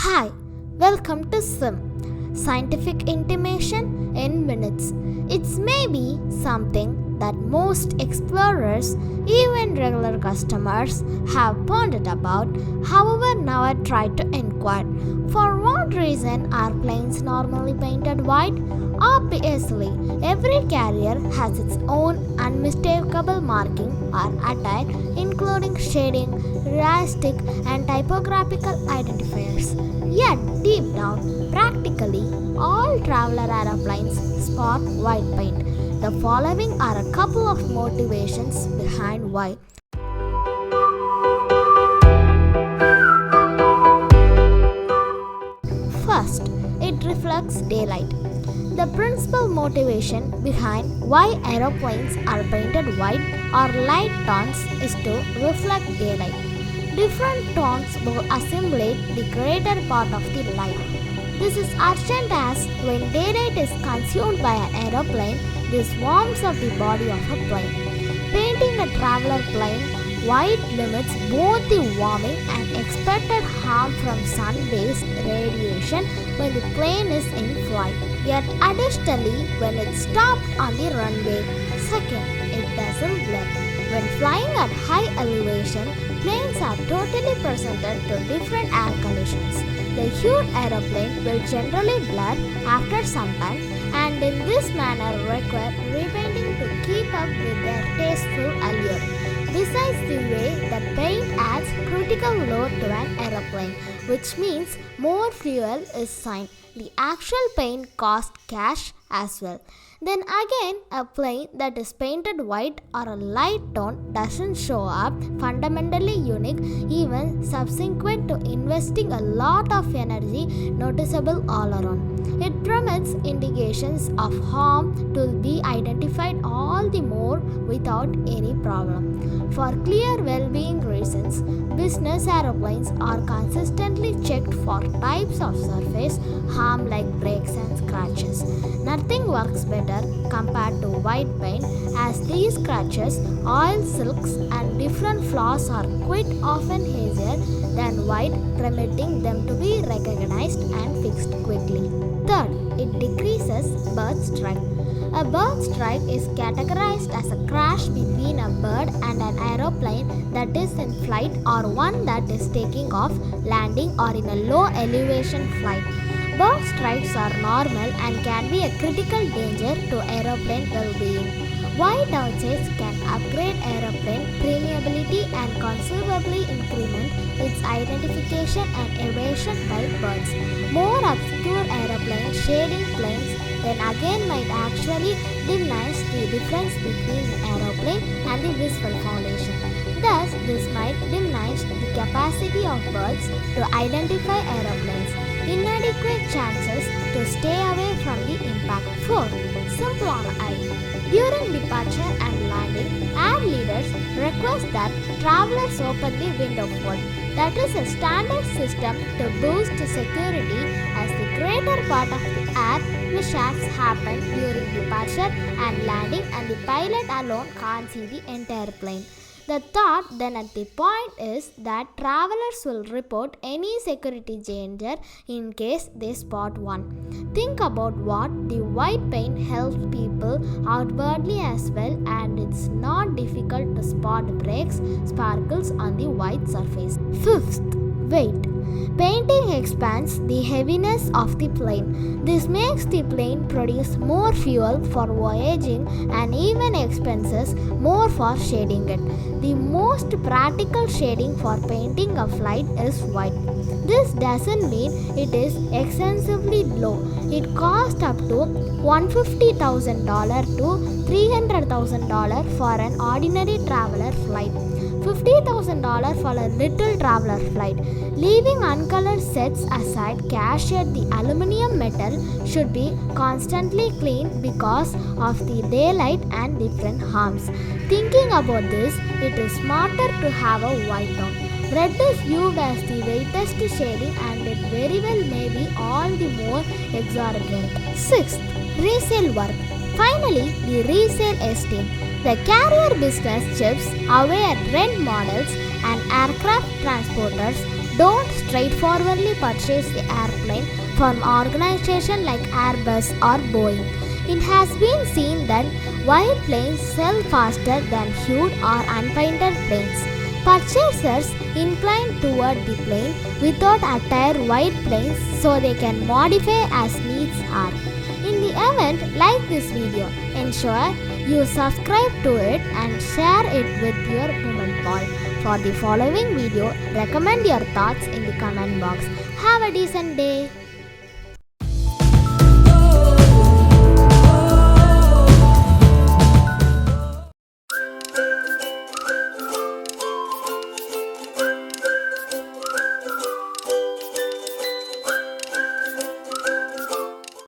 Hi, welcome to SIM, Scientific Intimation in Minutes. It's maybe something that most explorers, even regular customers, have pondered about, however, never tried to inquire. For what reason are planes normally painted white? Obviously, every carrier has its own unmistakable marking or attire, including shading, heuristic, and typographical identifiers. Yet, deep down, practically all traveler aeroplanes sport white paint. The following are a couple of motivations behind why. First, it reflects daylight. The principal motivation behind why aeroplanes are painted white or light tones is to reflect daylight. Different tones will assimilate the greater part of the light. This is urgent as when daylight is consumed by an aeroplane, this warms up the body of a plane. Painting a traveler plane white limits both the warming and expected harm from sun-based radiation when the plane is in flight. Yet additionally, when it stopped on the runway. Second, it doesn't blur. When flying at high elevation, planes are totally presented to different air conditions. The hued aeroplane will generally blur after some time, and in this manner require repainting to keep up with their tasteful allure. Besides the way the paint adds critical load to an aeroplane, which means more fuel is signed. The actual paint costs cash as well. Then again, a plane that is painted white or a light tone doesn't show up fundamentally unique, even subsequent to investing a lot of energy noticeable all around. It permits indications of harm to be identified all the more without any problem. For clear well-being reasons, business aeroplanes are consistently checked for types of surface harm like breaks and scratches. Nothing works better compared to white paint, as these scratches, oil silks, and different flaws are quite often hazier than white, permitting them to be recognized and fixed quickly. Third, it decreases bird strike. A bird strike is categorized as a crash between a bird and an aeroplane that is in flight or one that is taking off, landing, or in a low elevation flight. Bird strikes are normal and can be a critical danger to aeroplane well-being. White outsides can upgrade aeroplane premiumability and considerably increment its identification and evasion by birds. More obscure aeroplane shading planes then again might actually diminish the difference between the aeroplane and the visual foundation. Thus, this might diminish the capacity of birds to identify aeroplanes. Inadequate chances to stay away from the impact. 4. Simple on eye. During departure and landing, air leaders request that travelers open the window fold. That is a standard system to boost security, as the greater part of the air mishaps happen during departure and landing, and the pilot alone can't see the entire plane. The thought then at the point is that travelers will report any security danger in case they spot one. Think about what the white paint helps people outwardly as well, and it's not difficult to spot breaks, sparkles on the white surface. Fifth, weight. Painting expands the heaviness of the plane. This makes the plane produce more fuel for voyaging and even expenses more for shading it. The most practical shading for painting a flight is white. This doesn't mean it is excessively low. It costs up to $150,000 to $300,000 for an ordinary traveler flight. $50,000 for a little traveler flight. Leaving uncolored sets aside, cashiered, the aluminum metal should be constantly cleaned because of the daylight and different harms. Thinking about this, it is smarter to have a white tone. Red is viewed as the wettest shading, and it very well may be all the more exorbitant. 6th, resale work. Finally, the resale esteem. The carrier business chips away at rent models and aircraft transporters Don't straightforwardly purchase the airplane from organizations like Airbus or Boeing. It has been seen that white planes sell faster than hued or unpainted planes. Purchasers incline toward the plane without attire white planes so they can modify as needs are. In the event, like this video, ensure you subscribe to it and share it with your woman pal. For the following video, recommend your thoughts in the comment box. Have a decent day.